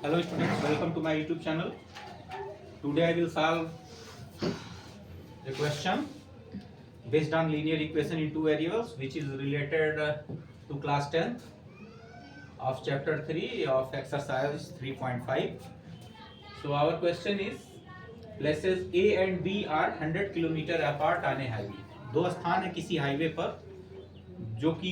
Hello students, welcome to my YouTube channel. Today I will solve the question based on linear equation in two variables which is related to class 10th of chapter 3 of exercise 3.5. So our question is places A and B are 100 kilometre apart on a highway. दो स्थान है किसी highway पर जो कि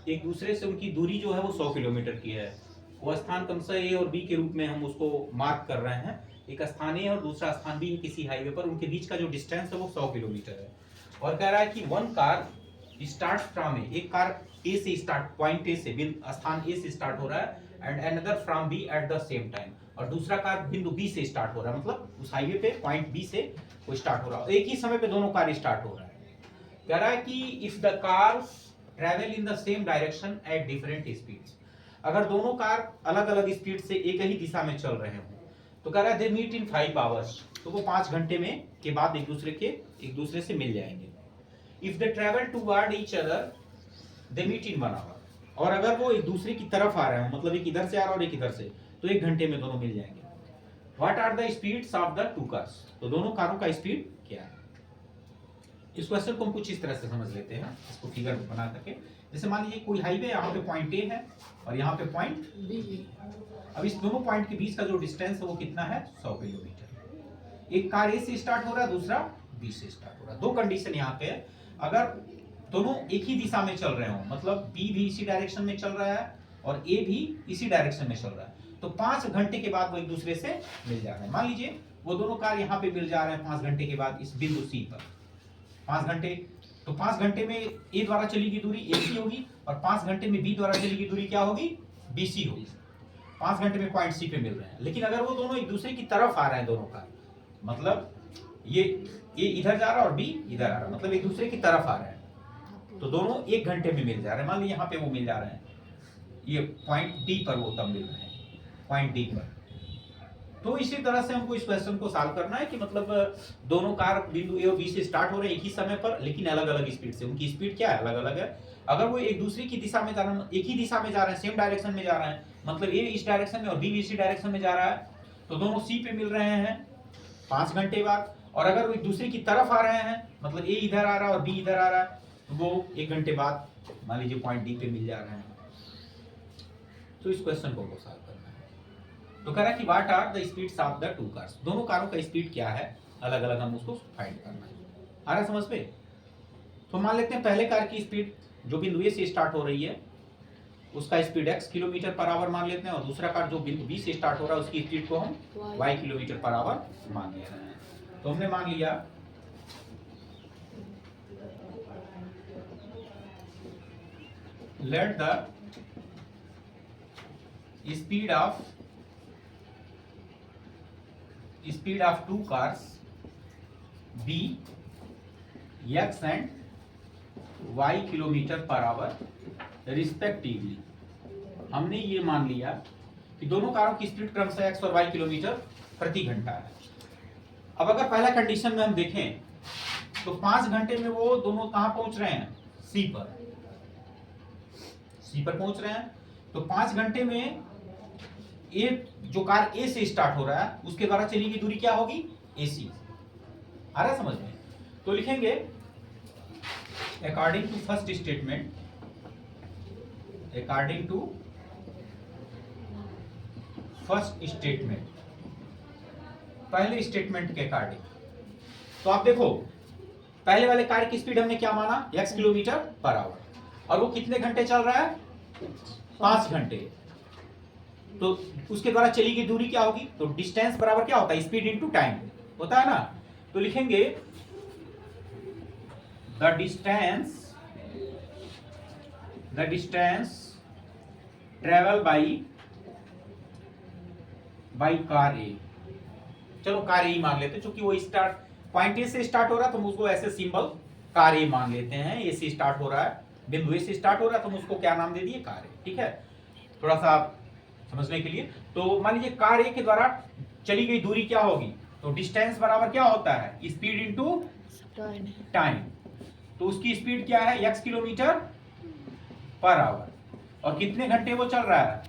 एक दूसरे से उनकी दूरी जो है वो 100 किलोमीटर की है। वो स्थान क्रमशः ए और बी के रूप में हम उसको मार्क कर रहे हैं। एक स्थान ए और दूसरा स्थान बी किसी हाईवे पर, उनके बीच का जो डिस्टेंस है वो 100 किलोमीटर है। और कह रहा है कि वन कार स्टार्ट फ्रॉम ए, एक कार ए से स्टार्ट, पॉइंट ए से, स्थान ए से स्टार्ट हो रहा है, and another from B at the same time, और दूसरा कार बिंदु बी से स्टार्ट हो रहा है, मतलब उस हाईवे पे पॉइंट बी से वो स्टार्ट हो रहा है। एक ही समय पे दोनों कार स्टार्ट हो रहा है। कह रहा है कि if the cars travel in the same direction at different speeds, अगर दोनों कार अलग अलग स्पीड से एक ही दिशा में चल रहे हो तो कह रहा है दे मीट इन 5 आवर्स, तो वो 5 घंटे में के बाद एक दूसरे से मिल जाएंगे। If they travel toward each other they meet in 1 hour, और अगर वो एक दूसरे की तरफ आ रहे हो, मतलब एक इधर से आ रहा है और एक इधर से, तो 1 घंटे में दोनों मिल जाएंगे। What are the speeds of the two cars, तो दोनों कारों का स्पीड क्या है। इस क्वेश्चन को हम कुछ इस तरह से समझ लेते हैं, इसको फिगर बना करके। जैसे मान लीजिए कोई हाईवे, यहाँ पे पॉइंट ए है और यहाँ पे पॉइंट बी। अब इस दोनों पॉइंट के बीच का जो डिस्टेंस है वो कितना है, 100 किलोमीटर। एक कार ए से स्टार्ट हो रहा है, दूसरा बी से स्टार्ट हो रहा है। दो कंडीशन यहाँ पे है, अगर दोनों एक ही दिशा में चल रहे हो, मतलब बी भी इसी डायरेक्शन में चल रहा है और ए भी इसी डायरेक्शन में चल रहा है, तो 5 घंटे के बाद वो एक दूसरे से मिल जा रहे हैं। मान लीजिए वो दोनों कार यहाँ पे मिल जा रहे हैं 5 घंटे के बाद इस बिंदु सी पर। 5 घंटे, तो 5 घंटे में ए द्वारा चली गई दूरी एसी होगी और 5 घंटे में बी द्वारा चली गई दूरी क्या होगी, बीसी होगी। 5 घंटे में पॉइंट सी पे मिल रहे हैं। लेकिन अगर वो दोनों एक दूसरे की तरफ आ रहे हैं, दोनों का मतलब ये ए इधर जा रहा है और बी इधर आ रहा है, मतलब एक दूसरे की तरफ आ रहे हैं, तो दोनों 1 घंटे में मिल जा रहे हैं। मान लीजिए यहाँ पे वो मिल जा रहे हैं, ये पॉइंट डी पर वो तब मिल रहे हैं, पॉइंट डी पर। तो इसी तरह से हमको इस क्वेश्चन को सॉल्व करना है कि मतलब दोनों कार बिंदु ए और बी से स्टार्ट हो रहे हैं एक ही समय पर, लेकिन अलग अलग स्पीड से। उनकी स्पीड क्या है, अलग अलग है। अगर वो एक दूसरे की दिशा में जा रहे हैं, एक ही दिशा में जा रहे हैं, सेम डायरेक्शन में जा रहे हैं, मतलब ए इस डायरेक्शन में और बी इसी डायरेक्शन में जा रहा है, तो दोनों सी पे मिल रहे हैं 5 घंटे बाद। और अगर वो एक दूसरे की तरफ आ रहे हैं, मतलब ए इधर आ रहा है और बी इधर आ रहा है, तो वो 1 घंटे बाद मान लीजिए पॉइंट डी पे मिल जा रहे हैं। तो इस क्वेश्चन को सॉल्व करना है। तो कह रहा है कि what are the speeds of the two cars, दोनों कारों का स्पीड क्या है, अलग अलग हम उसको फाइंड करना है। आ रहा है समझ पे। तो मान लेते हैं पहले कार की स्पीड जो बिंदु ए से स्टार्ट हो रही है उसका speed x kilometre per hour मान लेते हैं, और दूसरा कार जो बिंदु बी से स्टार्ट हो रहा है उसकी स्पीड को हम y किलोमीटर पर आवर मान ले रहे हैं। तो हमने मान लिया let the speed of two cars be x and y kilometre per hour respectively. हमने ये मान लिया कि दोनों कारों की स्पीड क्रमशः x और y किलोमीटर प्रति घंटा है। अब अगर पहला कंडीशन में हम देखें तो 5 घंटे में वो दोनों कहां पहुंच रहे हैं, सी पर पहुंच रहे हैं। तो 5 घंटे में ए जो कार ए से स्टार्ट हो रहा है उसके द्वारा चली गई दूरी क्या होगी, एसी। आ रहा है समझ में। तो लिखेंगे according to first statement, according to first statement, पहले स्टेटमेंट के अकॉर्डिंग। तो आप देखो पहले वाले कार की स्पीड हमने क्या माना, x किलोमीटर पर आवर, और वो कितने घंटे चल रहा है, 5 घंटे। तो उसके द्वारा चली गई दूरी क्या होगी, तो डिस्टेंस बराबर क्या होता है, स्पीड इनटू टाइम होता है ना। तो लिखेंगे the distance travel by car A. चलो कार ए मान लेते हैं, क्योंकि वो स्टार्ट पॉइंट ए से स्टार्ट हो रहा है तो हम उसको ऐसे सिंबल कार ए मान लेते हैं। ए से स्टार्ट हो रहा है, बिंदु ए से स्टार्ट हो रहा है, तो हम उसको क्या नाम दे दिए, कार ए। ठीक है, थोड़ा सा समझने के लिए। तो मान लीजिए कार ए के द्वारा चली गई दूरी क्या होगी, तो डिस्टेंस बराबर क्या होता है, स्पीड इनटू टाइम। तो उसकी स्पीड क्या है, x किलोमीटर पर आवर, और कितने घंटे वो चल रहा है,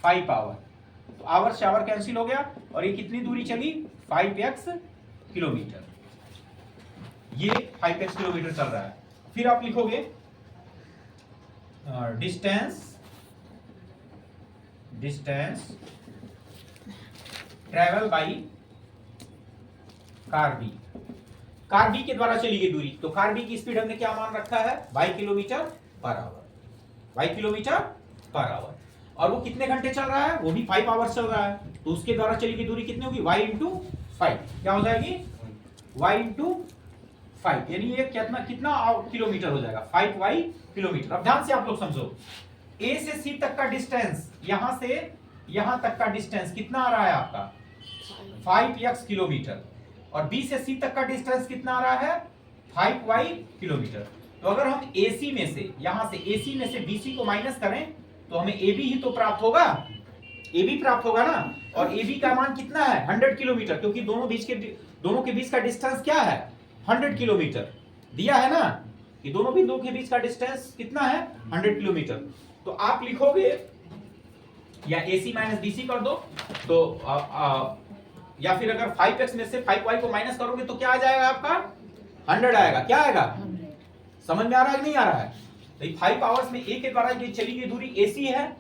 5 आवर। तो आवर से आवर कैंसिल हो गया और ये कितनी दूरी चली 5x किलोमीटर, ये 5x किलोमीटर चल रहा है। फिर आप लिखोगे distance travel by car B, car B के द्वारा चली गई दूरी, तो कार बी की स्पीड हमने क्या मान रखा है y kilometre per hour, y kilometre per hour, और वो कितने घंटे चल रहा है, वो भी 5 आवर्स चल रहा है, तो उसके द्वारा चली गई दूरी कितनी होगी y इंटू 5, क्या हो जाएगी y इंटू 5, यानी ये कितना किलोमीटर हो जाएगा 5y किलोमीटर। अब ध्यान से आप लोग समझो, A से C तक का डिस्टेंस, यहां से यहां तक का डिस्टेंस कितना आ रहा है आपका 5x किलोमीटर, और B से C तक का डिस्टेंस कितना आ रहा है 5y किलोमीटर। तो अगर हम AC में से, यहां से AC में से BC को माइनस करें तो हमें AB ही तो प्राप्त होगा, AB प्राप्त होगा ना, और AB का मान कितना है 100 किलोमीटर, क्योंकि दोनों के बीच का डिस्टेंस क्या है 100 किलोमीटर दिया है ना, कि दोनों बिंदुओं के बीच का डिस्टेंस कितना है 100 किलोमीटर। तो आप लिखोगे या AC माइनस BC कर दो, तो या फिर अगर 5x में से 5y को माइनस करोगे तो क्या आ जाएगा आपका 100 आएगा, क्या आएगा 100। समझ में आ रहा है कि नहीं आ रहा है? तो 5 आवर्स में A के द्वारा ये चली गई दूरी AC है,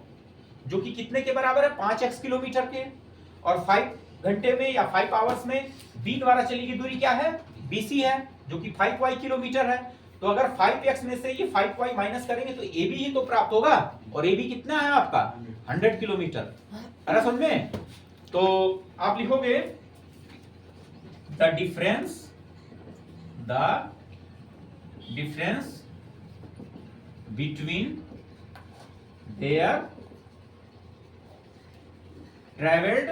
जो कि कितने के बराबर है 5x किलोमीटर के, और 5 घंटे में या 5 आवर्स में B द्वारा चली गई दूरी क्या है BC है, जो कि 5y किलोमीटर है। तो अगर 5x में से ये 5y माइनस करेंगे तो AB ही तो प्राप्त होगा, और AB कितना है आपका 100 किलोमीटर। अरे समझ में? तो आप लिखोगे the difference between their travelled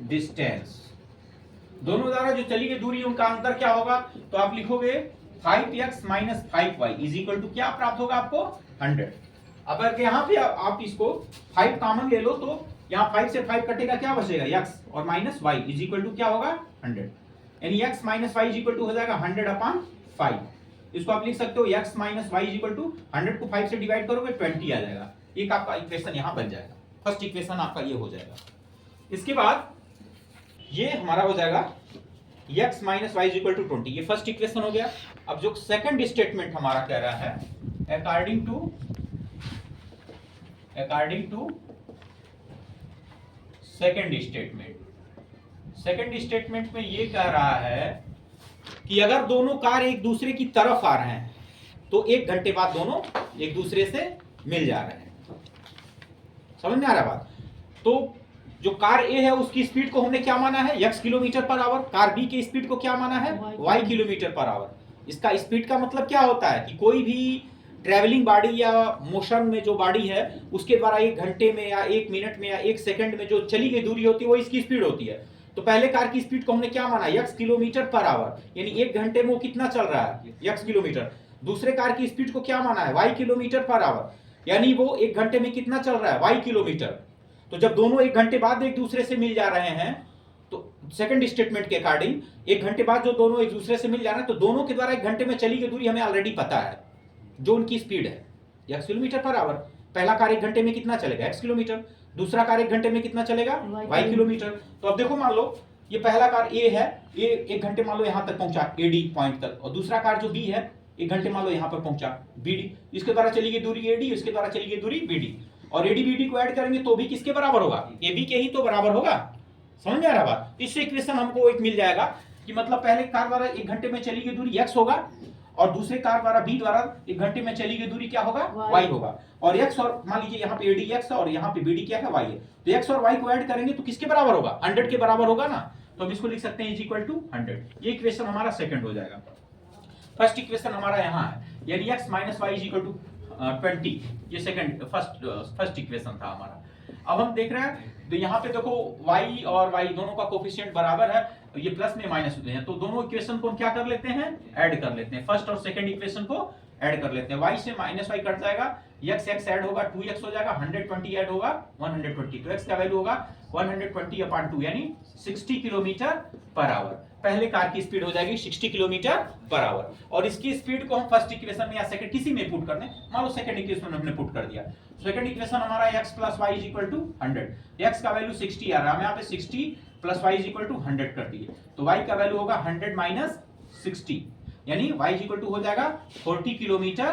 distance, दोनों द्वारा जो चली गई दूरी उनका अंतर क्या होगा, तो आप लिखोगे 5x minus 5y is equal to क्या प्राप्त होगा आपको 100। अब अगर यहाँ पे आप इसको 5 कॉमन ले लो तो यहाँ 5 से 5 कटेगा, क्या बचेगा x, और minus y is equal to क्या होगा 100, यानी x minus y is equal to हो जाएगा 100 अपॉन 5। इसको आप लिख सकते हो x minus y is equal to 100 को 5 से डिवाइड करोगे 20 आ जाएगा, एक आपका इक्वेशन यहाँ बन जाएगा, फर्स्ट इक्वेशन आपका ये हो जाएगा। इसके बाद ये हमारा हो जाएगा x minus y is equal to 20, ये फर्स्ट इक्वेशन हो गया। अब जो सेकंड स्टेटमेंट हमारा कह रहा है अकॉर्डिंग टू सेकंड स्टेटमेंट में ये कह रहा है कि अगर दोनों कार एक दूसरे की तरफ आ रहे हैं तो 1 घंटे बाद दोनों एक दूसरे से मिल जा रहे हैं। समझ में आ रहा बात? तो जो कार A है उसकी स्पीड को हमने क्या माना है x kilometre per hour, car B की स्पीड को क्या माना है y किलोमीटर पर आवर। इसका स्पीड का मतलब क्या होता है कि कोई भी ट्रैवलिंग बॉडी या मोशन में जो बॉडी है उसके द्वारा 1 घंटे में या 1 मिनट में या 1 सेकंड में जो चली गई दूरी होती है वो इसकी स्पीड होती है। तो पहले कार की स्पीड को हमने क्या माना x किलोमीटर पर आवर, यानी 1 घंटे में वो कितना चल रहा है x किलोमीटर। दूसरे कार की स्पीड को क्या माना है y किलोमीटर पर आवर, यानी वो 1 घंटे में कितना चल रहा है y किलोमीटर। तो जब दोनों 1 घंटे बाद एक दूसरे से मिल जा रहे हैं तो सेकंड स्टेटमेंट के अकॉर्डिंग 1 घंटे बाद जो दोनों एक दूसरे से मिल जा रहे हैं तो दोनों के द्वारा 1 घंटे में चली गई दूरी हमें ऑलरेडी पता है, जो उनकी स्पीड है x किलोमीटर पर आवर। पहला कार 1 घंटे में कितना चलेगा x किलोमीटर, दूसरा कार 1 घंटे में कितना चलेगा y किलोमीटर। तो अब देखो मान लो ये पहला कार A है, ये 1 घंटे मान लो यहाँ तक पहुंचा AD पॉइंट तक, और दूसरा कार जो B है 1 घंटे मान लो यहाँ पर पहुंचा BD, इसके द्वारा चली गई दूरी AD, इसके द्वारा चली गई दूरी BD, और AD BD को ऐड करेंगे तो भी किसके बराबर होगा AB के ही तो बराबर होगा। समझ में आ रहा बात? इससे इक्वेशन हमको एक मिल जाएगा कि मतलब पहले कार द्वारा 1 घंटे में चली गई दूरी x होगा और दूसरे कार द्वारा B द्वारा 1 घंटे में चली गई दूरी क्या होगा y होगा, और x और मान लीजिए यहाँ पे AD x है और यहाँ पे BD क्या है y है, तो x और y को ऐड करेंगे तो किसके बराबर होगा 100 के बराबर होगा ना। तो हम इसको लिख सकते हैं इज इक्वल टू 100, ये इक्वेशन हमारा सेकंड हो जाएगा। फर्स्ट इक्वेशन हमारा यहाँ है, यानी x minus y is equal to 20, ये सेकंड फर्स्ट इक्वेशन था हमारा। अब हम देख रहे हैं तो यहाँ पे देखो y और y दोनों का कोफिशिएंट बराबर है, ये प्लस में माइनस होते हैं, तो दोनों इक्वेशन को हम क्या कर लेते हैं ऐड कर लेते हैं, फर्स्ट और सेकंड इक्वेशन को ऐड कर लेते हैं। y से माइनस वाई कट जाएगा, x x ऐड होगा 2x हो जाएगा, 120 ऐड होगा 120, तो x का वैल्यू होगा 120/2 यानी 60 किलोमीटर पर आवर। पहले कार की स्पीड हो जाएगी 60 किलोमीटर पर आवर, और इसकी स्पीड को हम फर्स्ट इक्वेशन में या सेकंड किसी में पुट कर दें। मान लो सेकंड इक्वेशन में हमने पुट कर दिया, सेकंड इक्वेशन हमारा x + y = 100, x का वैल्यू 60 आ रहा है, हम यहाँ पे 60 + y = 100 कर दिए, तो y का वैल्यू होगा 100 - 60 यानी y = हो जाएगा 40 किलोमीटर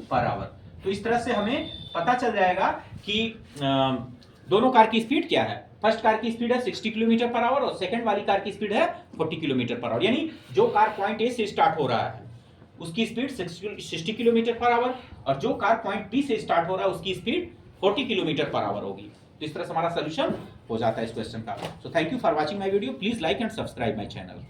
पर आवर। तो इस तरह से हमें पता चल जाएगा कि दोनों कार की स्पीड क्या है। फर्स्ट कार की स्पीड है 60 किलोमीटर पर आवर और सेकंड वाली कार की स्पीड है 40 किलोमीटर पर आवर, यानी जो कार पॉइंट ए से स्टार्ट हो रहा है उसकी स्पीड 60 किलोमीटर पर आवर, और जो कार पॉइंट बी से स्टार्ट हो रहा है उसकी स्पीड 40 किलोमीटर पर आवर होगी। तो इस तरह से हमारा सोल्यूशन हो जाता है इस क्वेश्चन का। So thank you for watching my video, please like and subscribe my channel.